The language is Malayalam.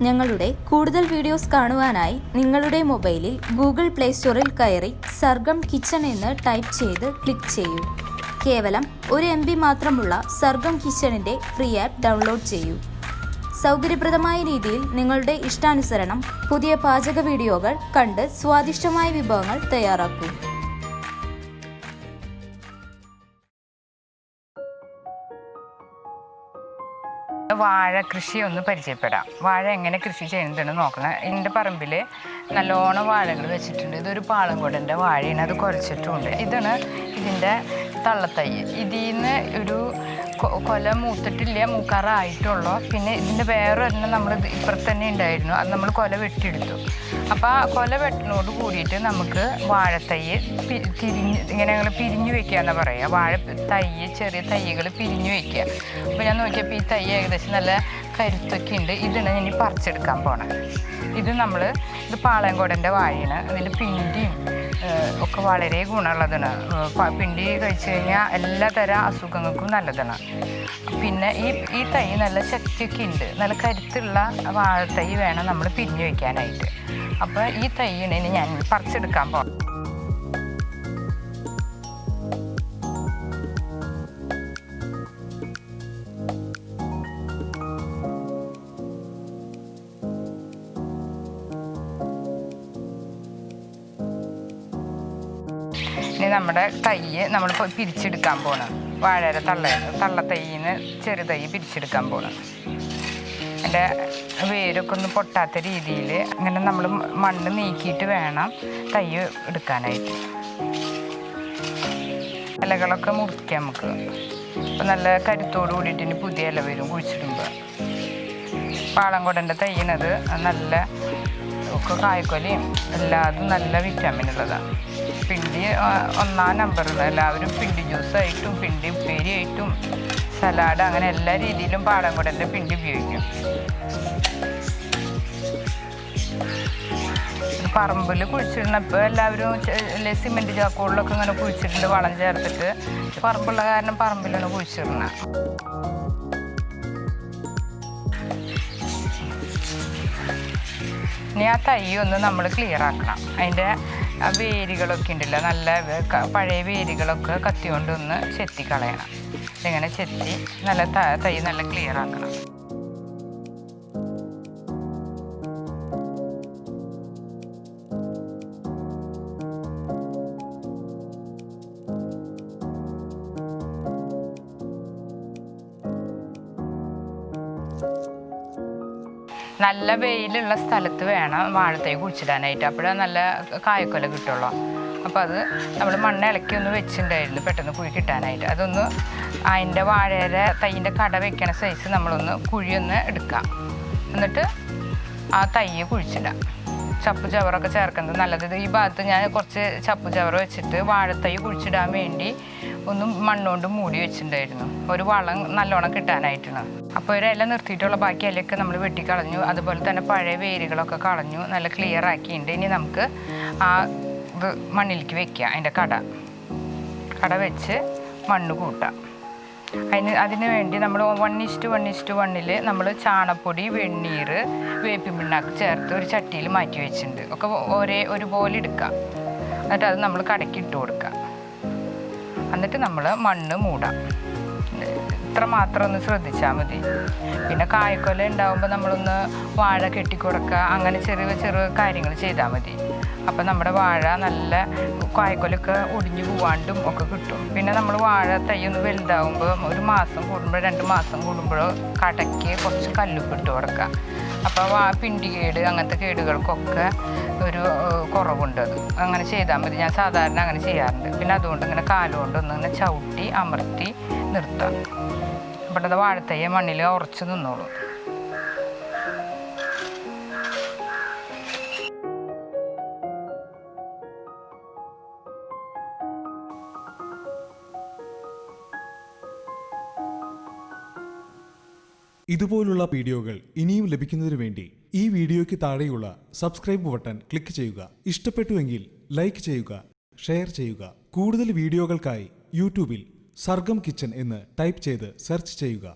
ഞങ്ങളുടെ കൂടുതൽ വീഡിയോസ് കാണുവാനായി നിങ്ങളുടെ മൊബൈലിൽ ഗൂഗിൾ പ്ലേ സ്റ്റോറിൽ കയറി സർഗം കിച്ചൺ എന്ന് ടൈപ്പ് ചെയ്ത് ക്ലിക്ക് ചെയ്യൂ. കേവലം 1 MB മാത്രമുള്ള സർഗം കിച്ചണിൻ്റെ ഫ്രീ ആപ്പ് ഡൗൺലോഡ് ചെയ്യൂ. സൗകര്യപ്രദമായ രീതിയിൽ നിങ്ങളുടെ ഇഷ്ടാനുസരണം പുതിയ പാചക വീഡിയോകൾ കണ്ട് സ്വാദിഷ്ടമായ വിഭവങ്ങൾ തയ്യാറാക്കൂ. വാഴ കൃഷി ഒന്ന് പരിചയപ്പെടാം. വാഴ എങ്ങനെ കൃഷി ചെയ്യുന്നതെന്ന് നോക്കണം. എൻ്റെ പറമ്പിൽ നല്ലോണം വാഴകൾ വെച്ചിട്ടുണ്ട്. ഇതൊരു പാളംകോടൻ്റെ വാഴയാണ്, അത് കുരച്ചിട്ടുമുണ്ട്. ഇതാണ് ഇതിൻ്റെ തള്ളത്തൈ. ഇതിൽ നിന്ന് ഒരു കൊല മൂത്തിട്ടില്ല, മൂക്കാറായിട്ടുള്ളൂ. പിന്നെ ഇതിൻ്റെ വേറൊരെണ്ണം നമ്മൾ ഇപ്പുറത്ത് തന്നെ ഉണ്ടായിരുന്നു, അത് നമ്മൾ കൊല വെട്ടിയെടുത്തു. അപ്പോൾ ആ കൊല വെട്ടിനോട് കൂടിയിട്ട് നമുക്ക് വാഴത്തൈ ഇങ്ങനെ ഞങ്ങൾ പിരിഞ്ഞു വയ്ക്കുക എന്നാണ് പറയുക. വാഴ ചെറിയ തൈകൾ പിരിഞ്ഞു വയ്ക്കുക. അപ്പോൾ ഞാൻ നോക്കിയപ്പോൾ ഈ തൈ ഏകദേശം നല്ല കരുത്തൊക്കെ ഉണ്ട്. ഇതിന് ഇനി പറിച്ചെടുക്കാൻ പോകണം. ഇത് പാളയംകോടൻ്റെ വാഴയാണ്. അതിൽ പിണ്ടിയും ഒക്കെ വളരെ ഗുണമുള്ളതാണ്. പിണ്ടി കഴിച്ചു കഴിഞ്ഞാൽ എല്ലാ തരം അസുഖങ്ങൾക്കും നല്ലതാണ്. പിന്നെ ഈ തൈ നല്ല ശക്തിയൊക്കെ ഉണ്ട്. നല്ല കരുത്തുള്ള വാഴത്തൈ വേണം നമ്മൾ പിരിഞ്ഞു വയ്ക്കാനായിട്ട്. അപ്പോൾ ഈ തൈയിന് ഇനി ഞാൻ പറിച്ചെടുക്കാൻ പോകാം. ഇനി നമ്മുടെ തൈ നമ്മളിപ്പോൾ പിരിച്ചെടുക്കാൻ പോകണം. വാഴയുടെ തള്ളത്തൈന്ന് ചെറുതൈ പിരിച്ചെടുക്കാൻ പോകണം. അതിൻ്റെ വേരൊക്കെ ഒന്ന് പൊട്ടാത്ത രീതിയിൽ ഇങ്ങനെ നമ്മൾ മണ്ണ് നീക്കിയിട്ട് വേണം തൈ എടുക്കാനായിട്ട്. ഇലകളൊക്കെ മുറിക്കാം നമുക്ക്. അപ്പോൾ നല്ല കരുത്തോട് കൂടിയിട്ട് ഇനി പുതിയ ഇല വരും കുഴിച്ചിടുമ്പോൾ. പാളംകോടൻ്റെ തൈയിനത് നല്ല ഒക്കെ കായ്ക്കൊലയും എല്ലാതും നല്ല വിറ്റാമിൻ ഉള്ളതാണ്. പിണ്ടി 1-ാം നമ്പറിൽ എല്ലാവരും പിണ്ടി ജ്യൂസായിട്ടും പിണ്ടി ഉപ്പേരിയായിട്ടും സലാഡ് അങ്ങനെ എല്ലാ രീതിയിലും പാളംകോടൻ്റെ പിണ്ടി ഉപയോഗിക്കും. പറമ്പിൽ കുഴിച്ചിടുന്നപ്പോൾ എല്ലാവരും സിമെൻറ്റ് ചാക്കുകളിലൊക്കെ ഇങ്ങനെ കുഴിച്ചിട്ടുണ്ട്, വളം ചേർത്തിട്ട്. പറമ്പുള്ള കാരണം പറമ്പിലാണ് കുഴിച്ചിടുന്നത്. ഇനി ആ തൈ ഒന്ന് നമ്മൾ ക്ലിയർ ആക്കണം. അതിൻ്റെ വേരുകളൊക്കെ ഉണ്ടല്ലോ, നല്ല പഴയ വേരുകളൊക്കെ കത്തി കൊണ്ടൊന്ന് ചെത്തി കളയണം. ഇങ്ങനെ ചെത്തി നല്ല തൈ നല്ല ക്ലിയർ ആക്കണം. നല്ല വെയിലുള്ള സ്ഥലത്ത് വേണം വാഴത്തൈ കുഴിച്ചിടാനായിട്ട്. അപ്പോഴാണ് നല്ല കായക്കൊല കിട്ടുള്ളൂ. അപ്പോൾ അത് നമ്മൾ മണ്ണ് ഇളക്കി ഒന്ന് വെച്ചിട്ടുണ്ടായിരുന്നു പെട്ടെന്ന് കുഴി കിട്ടാനായിട്ട്. അതൊന്ന് അതിൻ്റെ വാഴയുടെ തൈൻ്റെ കട വെക്കണ സൈസ് നമ്മളൊന്ന് കുഴിയൊന്ന് എടുക്കാം. എന്നിട്ട് ആ തൈ കുഴിച്ചിടാം. ചപ്പു ചവറൊക്കെ ചേർക്കുന്നത് നല്ലത്. ഈ ഭാഗത്ത് ഞാൻ കുറച്ച് ചപ്പു ചവറ വെച്ചിട്ട് വാഴത്തൈ കുഴിച്ചിടാൻ വേണ്ടി ഒന്ന് മണ്ണുകൊണ്ട് മൂടി വെച്ചിട്ടുണ്ടായിരുന്നു, ഒരു വളം നല്ലോണം കിട്ടാനായിട്ടാണ്. അപ്പോൾ ഒരു ഇല നിർത്തിയിട്ടുള്ള ബാക്കി ഇലയൊക്കെ നമ്മൾ വെട്ടിക്കളഞ്ഞു. അതുപോലെ തന്നെ പഴയ വേരുകളൊക്കെ കളഞ്ഞു, നല്ല ക്ലിയർ ആക്കിയിട്ടുണ്ട്. ഇനി നമുക്ക് ആ ഇത് മണ്ണിലേക്ക് വെക്കാം. അതിൻ്റെ കട വെച്ച് മണ്ണ് കൂട്ടാം. അതിന് വേണ്ടി നമ്മൾ 1:1:1 നമ്മൾ ചാണപ്പൊടി, വെണ്ണീർ, വേപ്പിൻ പിണ്ണാക്ക് ചേർത്ത് ഒരു ചട്ടിയിൽ മാറ്റി വെച്ചിട്ടുണ്ട്. ഒക്കെ ഒരുപോലെ എടുക്കാം. എന്നിട്ട് അത് നമ്മൾ കടയ്ക്ക് ഇട്ട് കൊടുക്കാം. എന്നിട്ട് നമ്മൾ മണ്ണ് മൂടാം. ഇത്ര മാത്രം ഒന്ന് ശ്രദ്ധിച്ചാൽ മതി. പിന്നെ കായ്ക്കൊല ഉണ്ടാകുമ്പോൾ നമ്മളൊന്ന് വാഴ കെട്ടിക്കൊടുക്കുക, അങ്ങനെ ചെറിയ കാര്യങ്ങൾ ചെയ്താൽ മതി. അപ്പം നമ്മുടെ വാഴ നല്ല കായ്ക്കൊലൊക്കെ ഒടിഞ്ഞു പോവാണ്ടും ഒക്കെ കിട്ടും. പിന്നെ നമ്മൾ വാഴ തൈ ഒന്ന് വലുതാകുമ്പോൾ 1 മാസം കൂടുമ്പോൾ 2 മാസം കൂടുമ്പോഴോ കടയ്ക്ക് കുറച്ച് കല്ലുപ്പ് ഇട്ട് കൊടുക്കുക. അപ്പോൾ പിണ്ടി കേട് അങ്ങനത്തെ കേടുകൾക്കൊക്കെ ഒരു കുറവുണ്ട്. അത് അങ്ങനെ ചെയ്താൽ മതി. ഞാൻ സാധാരണ അങ്ങനെ ചെയ്യാറുണ്ട്. പിന്നെ അതുകൊണ്ട് ഇങ്ങനെ കാലുകൊണ്ടൊന്ന് ഇങ്ങനെ ചവിട്ടി അമർത്തി നിർത്താം. അപ്പോൾ അത് വാഴത്തൈ മണ്ണിൽ ഉറച്ച് നിന്നോളൂ. ഇതുപോലുള്ള വീഡിയോകൾ ഇനിയും ലഭിക്കുന്നതിനു വേണ്ടി ഈ വീഡിയോയ്ക്ക് താഴെയുള്ള സബ്സ്ക്രൈബ് ബട്ടൺ ക്ലിക്ക് ചെയ്യുക. ഇഷ്ടപ്പെട്ടുവെങ്കിൽ ലൈക്ക് ചെയ്യുക, ഷെയർ ചെയ്യുക. കൂടുതൽ വീഡിയോകൾക്കായി യൂട്യൂബിൽ സർഗം കിച്ചൺ എന്ന് ടൈപ്പ് ചെയ്ത് സെർച്ച് ചെയ്യുക.